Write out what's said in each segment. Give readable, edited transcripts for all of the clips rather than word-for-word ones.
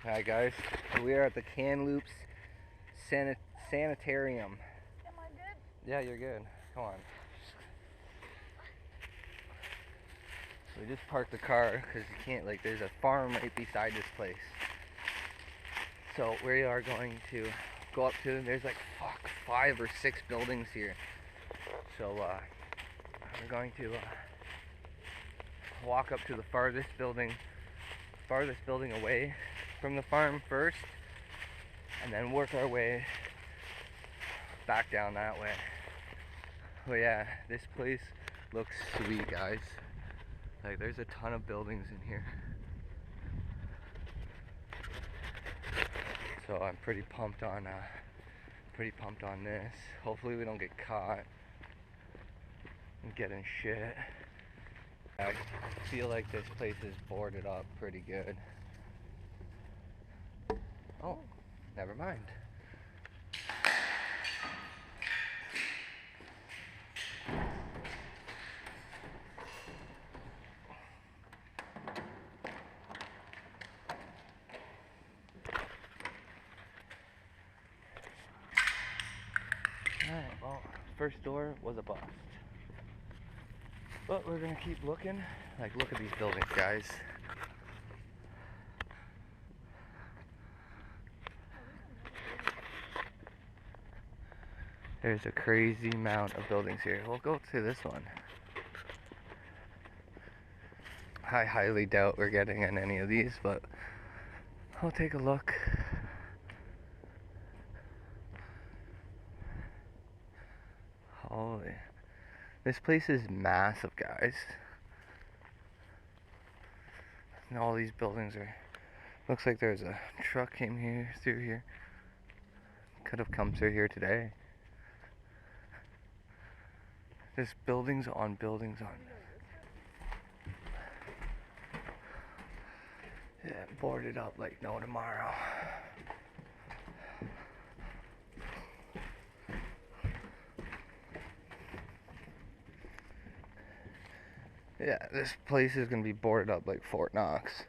Hi guys, we are at the Kamloops Sanitarium. Am I good? Yeah, you're good. Come on. We just parked the car because you can't, like, there's a farm right beside this place. So we are going to go up to, there's like 5 or 6 buildings here. So we're going to walk up to the farthest building away from the farm first, and then work our way back down that way. But yeah, this place looks sweet, guys. Like, there's a ton of buildings in here. So I'm pretty pumped on this. Hopefully we don't get caught and get in shit. I feel like this place is boarded up pretty good. Oh, never mind. Alright, well, first door was a bust. But we're gonna keep looking. Like, look at these buildings, guys. There's a crazy amount of buildings here. We'll go to this one. I highly doubt we're getting in any of these, but I'll take a look. Holy. This place is massive, guys. And all these buildings are... Looks like there's a truck came through here. Could have come through here today. There's buildings on buildings on. Yeah, boarded up like no tomorrow. Yeah, this place is gonna be boarded up like Fort Knox.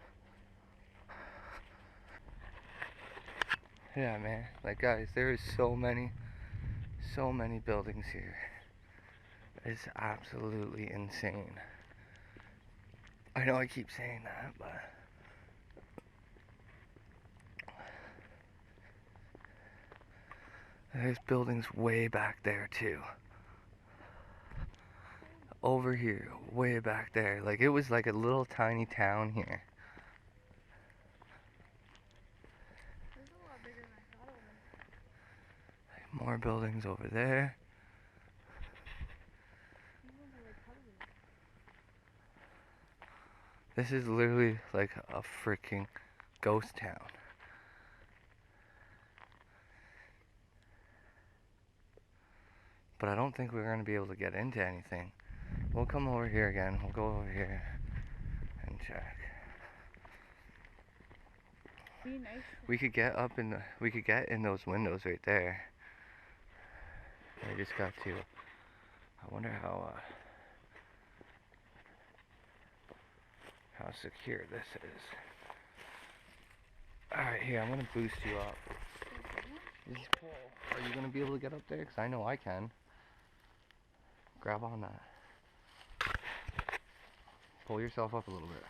Yeah, man. Like, guys, there is so many buildings here. It's absolutely insane. I know I keep saying that, but there's buildings way back there too. Over here, way back there. Like, it was like a little tiny town here. This is a lot bigger than I thought it was. Like, more buildings over there. This is literally like a freaking ghost town. But I don't think we're going to be able to get into anything. We'll come over here again. We'll go over here and check. Be nice. We could get up in those windows right there. I just got to. I wonder how secure this is. Alright, here, I'm gonna boost you up. Just pull. Are you gonna be able to get up there? Because I know I can. Grab on that. Pull yourself up a little bit.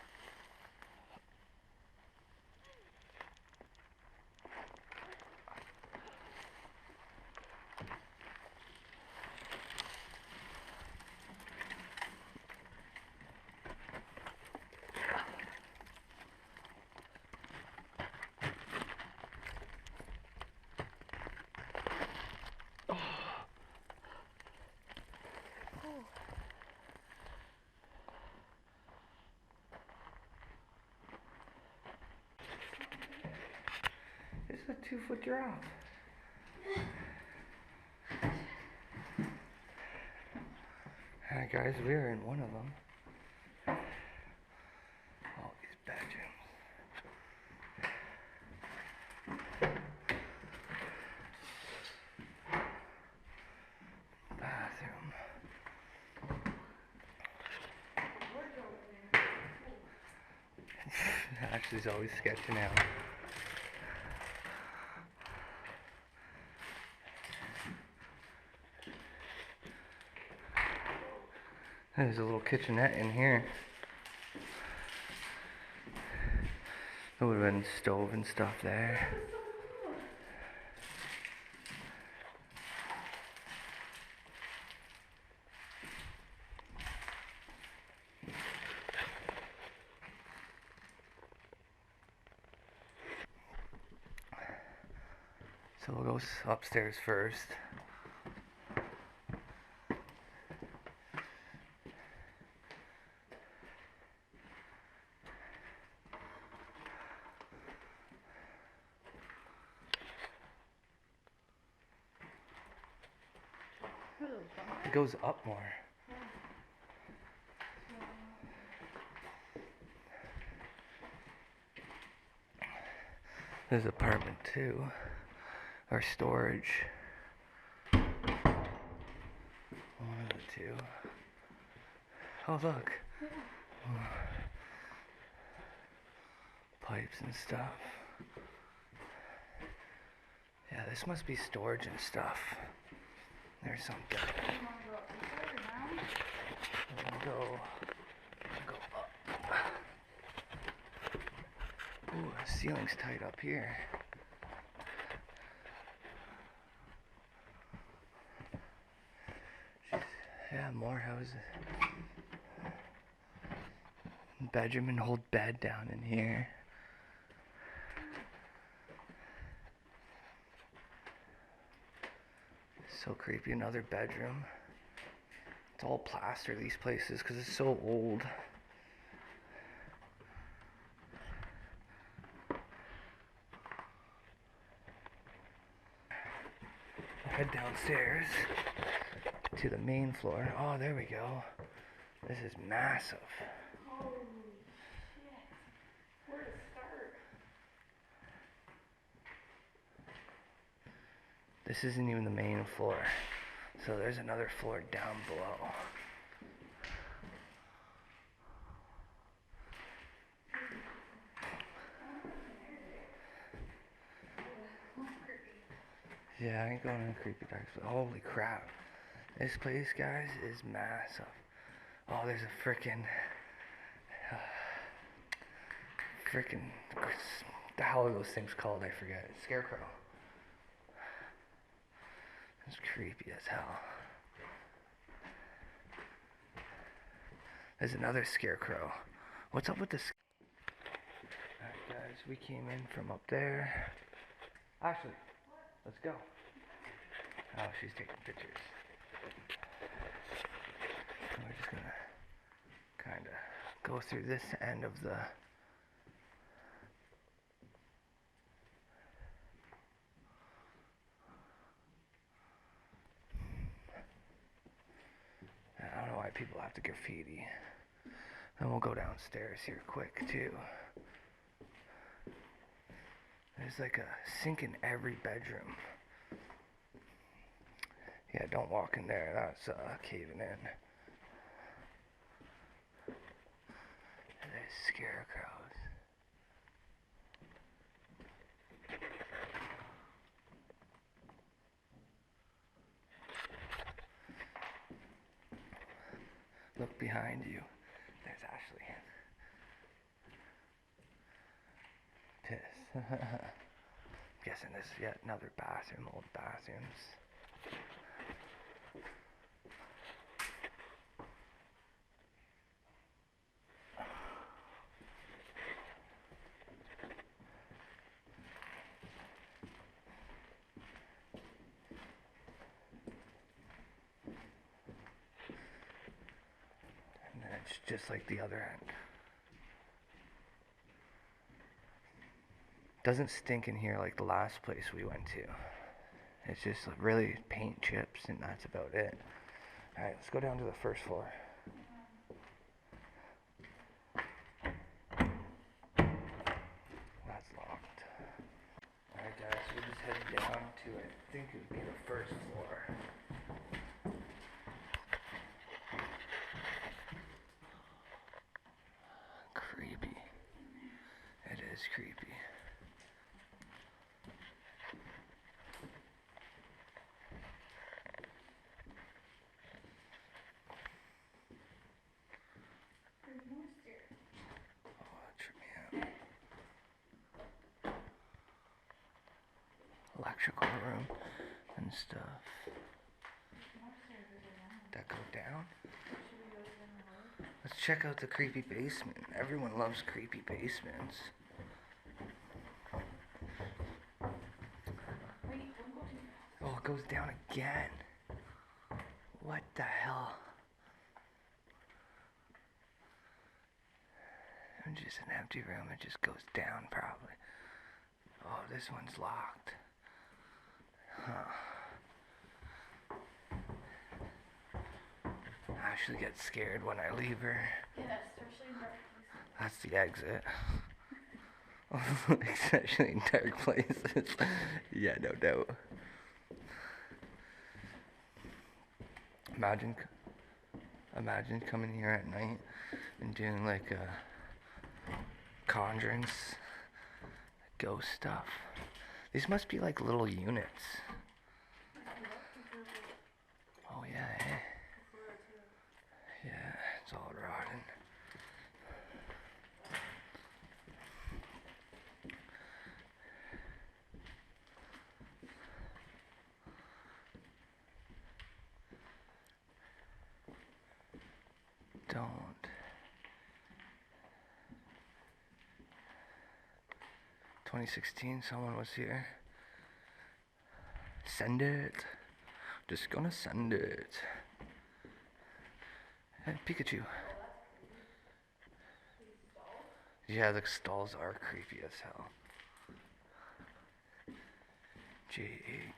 It's a 2-foot drop. Alright, guys, we're in one of them. All these bedrooms. Bathroom. Ashley's always sketching out. There's a little kitchenette in here. There would have been stove and stuff there. So we'll go upstairs first. It goes up more. There's apartment 2, or storage. One of the 2. Oh look. Pipes and stuff. Yeah, this must be storage and stuff. There's something. Go up. Ooh, the ceiling's tight up here. Jeez. Yeah, more houses. Bedroom and old bed down in here. So creepy. Another bedroom. It's all plaster, these places, because it's so old. Head downstairs to the main floor. Oh, there we go. This is massive. Holy shit. Where to start? This isn't even the main floor. So there's another floor down below. Yeah, I ain't going in the creepy dark. Holy crap. This place, guys, is massive. Oh, there's a frickin', the hell are those things called? I forget. Scarecrow. It's creepy as hell. There's another scarecrow. What's up with this? Alright, guys, we came in from up there. Ashley, let's go. Oh, she's taking pictures. We're just gonna kind of go through this end of the I don't know why people have to graffiti. Then we'll go downstairs here quick too. There's like a sink in every bedroom. Yeah, don't walk in there. That's caving in. There's scarecrows. Look behind you. There's Ashley. Piss. Guessing this is yet another bathroom, old bathrooms. And then it's just like the other end. Doesn't stink in here like the last place we went to. It's just really paint chips and that's about it. Alright, let's go down to the first floor. That's locked. Alright guys, so we'll just head down to, I think it would be the first floor. Creepy. It is creepy. electrical room and stuff. That go down? Let's check out the creepy basement. Everyone loves creepy basements. Oh, it goes down again. What the hell? It's just an empty room. It just goes down probably. Oh, this one's locked. Huh. I actually get scared when I leave her. Yeah, especially in dark places. That's the exit. Especially in dark places. Yeah, no doubt. Imagine coming here at night and doing like conjurings, ghost stuff. These must be like little units. Oh yeah, eh? Yeah, it's all rotten. Don't. 2016, someone was here. Send it. Just gonna send it. Hey, Pikachu. Yeah, the stalls are creepy as hell. JH.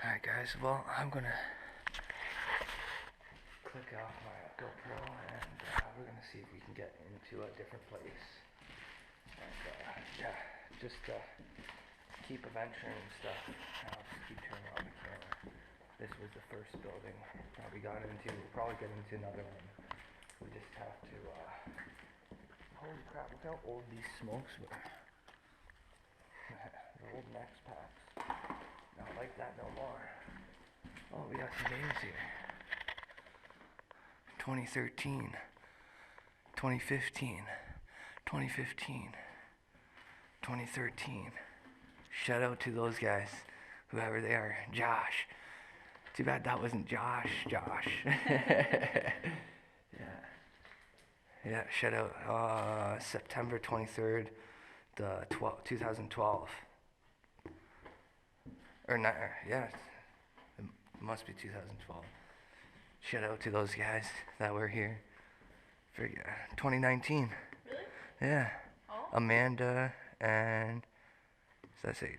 Alright guys, well I'm gonna click off my GoPro and we're gonna see if we can get into a different place. And yeah, just keep adventuring and stuff. I'll just keep turning on the camera. This was the first building that we got into. We'll probably get into another one. We just have to, holy crap, look how old these smokes were. The old Nex packs. Not like that no more. Oh, we got some names here. 2013, 2015, 2015, 2013. Shout out to those guys, whoever they are. Josh. Too bad that wasn't Josh. Yeah. Yeah, shout out. September 23rd, 2012. Or not, yeah, it must be 2012. Shout out to those guys that were here for 2019. Really? Yeah. Oh? Amanda and, does that say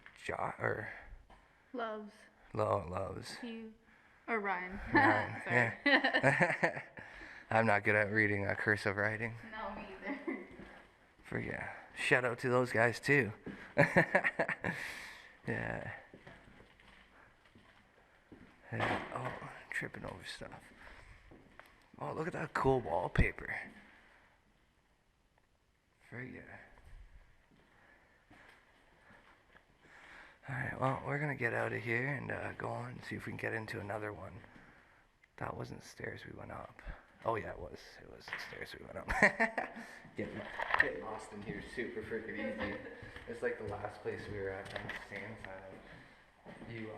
or Loves. Loves. You. Or Ryan. Ryan, Sorry. yeah. I'm not good at reading cursive writing. No, me either. For shout out to those guys too. Yeah. Yeah. Oh, tripping over stuff. Oh, look at that cool wallpaper. Very good. Alright, well, we're gonna get out of here and go on and see if we can get into another one. That wasn't the stairs we went up. Oh yeah, it was. It was the stairs we went up. Getting lost in here super freaking easy. It's like the last place we were at on the sand side. You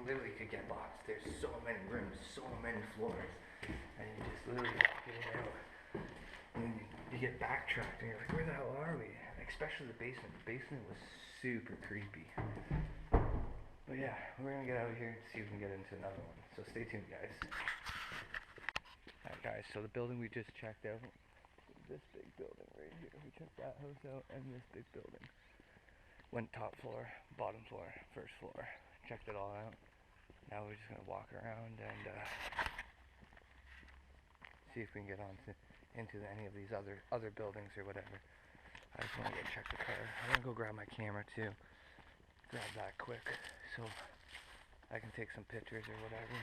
literally could get lost. There's so many rooms, so many floors, and you just literally walk in and out. And you get backtracked, and you're like, where the hell are we? Especially the basement. The basement was super creepy. But yeah, we're gonna get out of here and see if we can get into another one. So stay tuned, guys. Alright, guys. So the building we just checked out, this big building right here. We checked that house out and this big building. Went top floor, bottom floor, first floor. Checked it all out. Now we're just gonna walk around and see if we can get into any of these other buildings or whatever. I just want to go check the car. I'm gonna go grab my camera too. Grab that quick so I can take some pictures or whatever.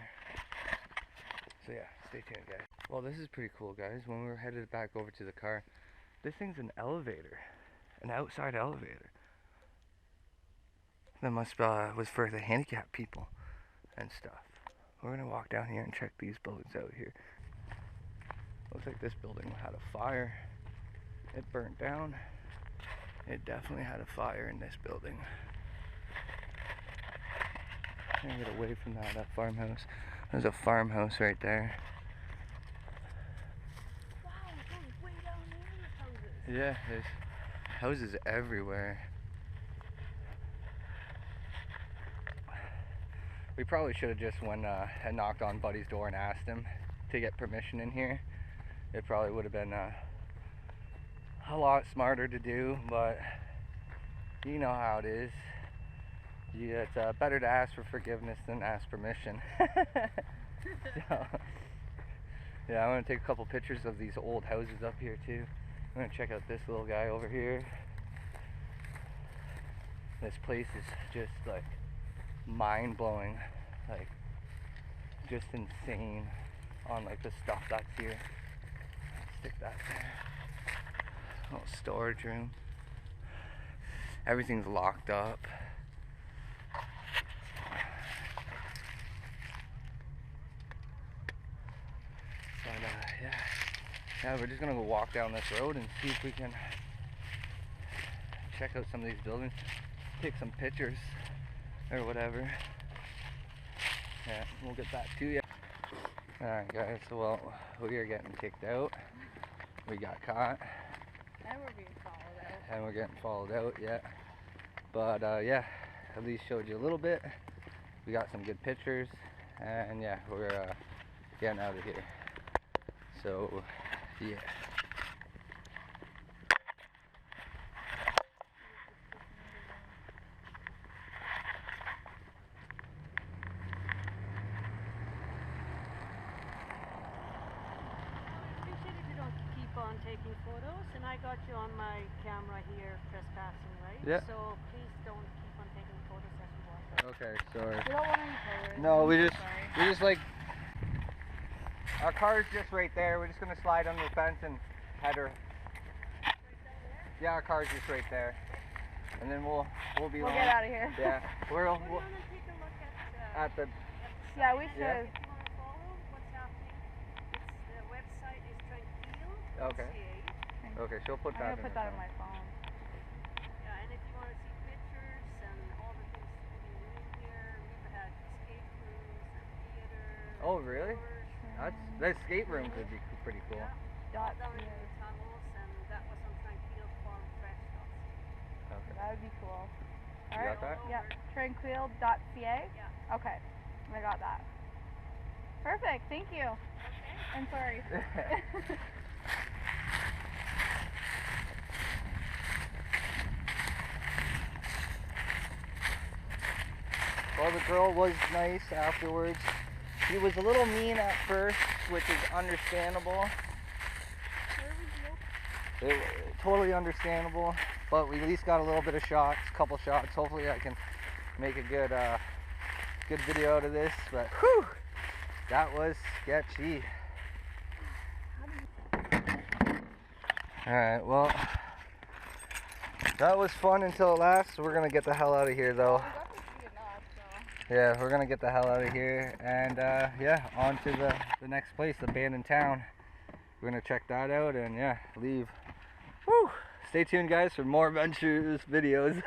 So yeah, stay tuned, guys. Well, this is pretty cool, guys. When we were headed back over to the car, this thing's an elevator. An outside elevator. That must was for the handicapped people and stuff. We're gonna walk down here and check these buildings out here. Looks like this building had a fire. It burnt down. It definitely had a fire in this building. Trying to get away from that farmhouse. There's a farmhouse right there. Wow, it goes way down there, the houses. Yeah, there's houses everywhere. We probably should have just went and knocked on Buddy's door and asked him to get permission in here. It probably would have been a lot smarter to do, but you know how it is. Yeah, it's better to ask for forgiveness than ask permission. So, yeah, I'm gonna take a couple pictures of these old houses up here too. I'm gonna check out this little guy over here. This place is just like mind-blowing, like just insane on like the stuff that's here. Stick that there. Little storage room. Everything's locked up. But yeah, we're just gonna go walk down this road and see if we can check out some of these buildings, take some pictures or whatever. Yeah, we'll get back to you. Alright guys, so well, we are getting kicked out. We got caught. And we're being followed out. And we're getting followed out, yeah. But yeah, at least showed you a little bit. We got some good pictures. And yeah, we're getting out of here. So, yeah. On taking photos, and I got you on my camera here trespassing, right? Yeah. So please don't keep on taking photos as we walk. Okay, sorry. We don't want any photos. No, we just like, our car's just right there. We're just gonna slide under the fence and head her. Yeah, our car's just right there, and then we'll be. We'll get out of here. Yeah, we'll want to take a look at the. Yeah, we should. Yeah. If you want to follow what's happening, the website is Tranquille. Okay. Okay, she'll put that. I'm gonna put that on my phone. Yeah, and if you want to see pictures and all the things we've been doing here, we've had escape rooms and theater. Oh, really? Tours. The escape rooms would be pretty cool. Yeah. Dot Down in .ca. the tunnels, and that was on Tranquille Farm Fresh. Okay. That would be cool. You Alright. got that? Yeah. Tranquille.ca. Yeah. Okay. I got that. Perfect. Thank you. Okay. I'm sorry. Well, the girl was nice afterwards. She was a little mean at first, which is understandable. Totally understandable, but we at least got a little bit of shots, a couple shots. Hopefully I can make a good good video out of this, but whew, that was sketchy. Alright, well, that was fun until it lasts. We're gonna get the hell out of here though. Yeah, we're gonna get the hell out of here, and yeah, on to the next place, the abandoned town. We're gonna check that out and yeah, leave. Woo! Stay tuned guys for more adventures videos.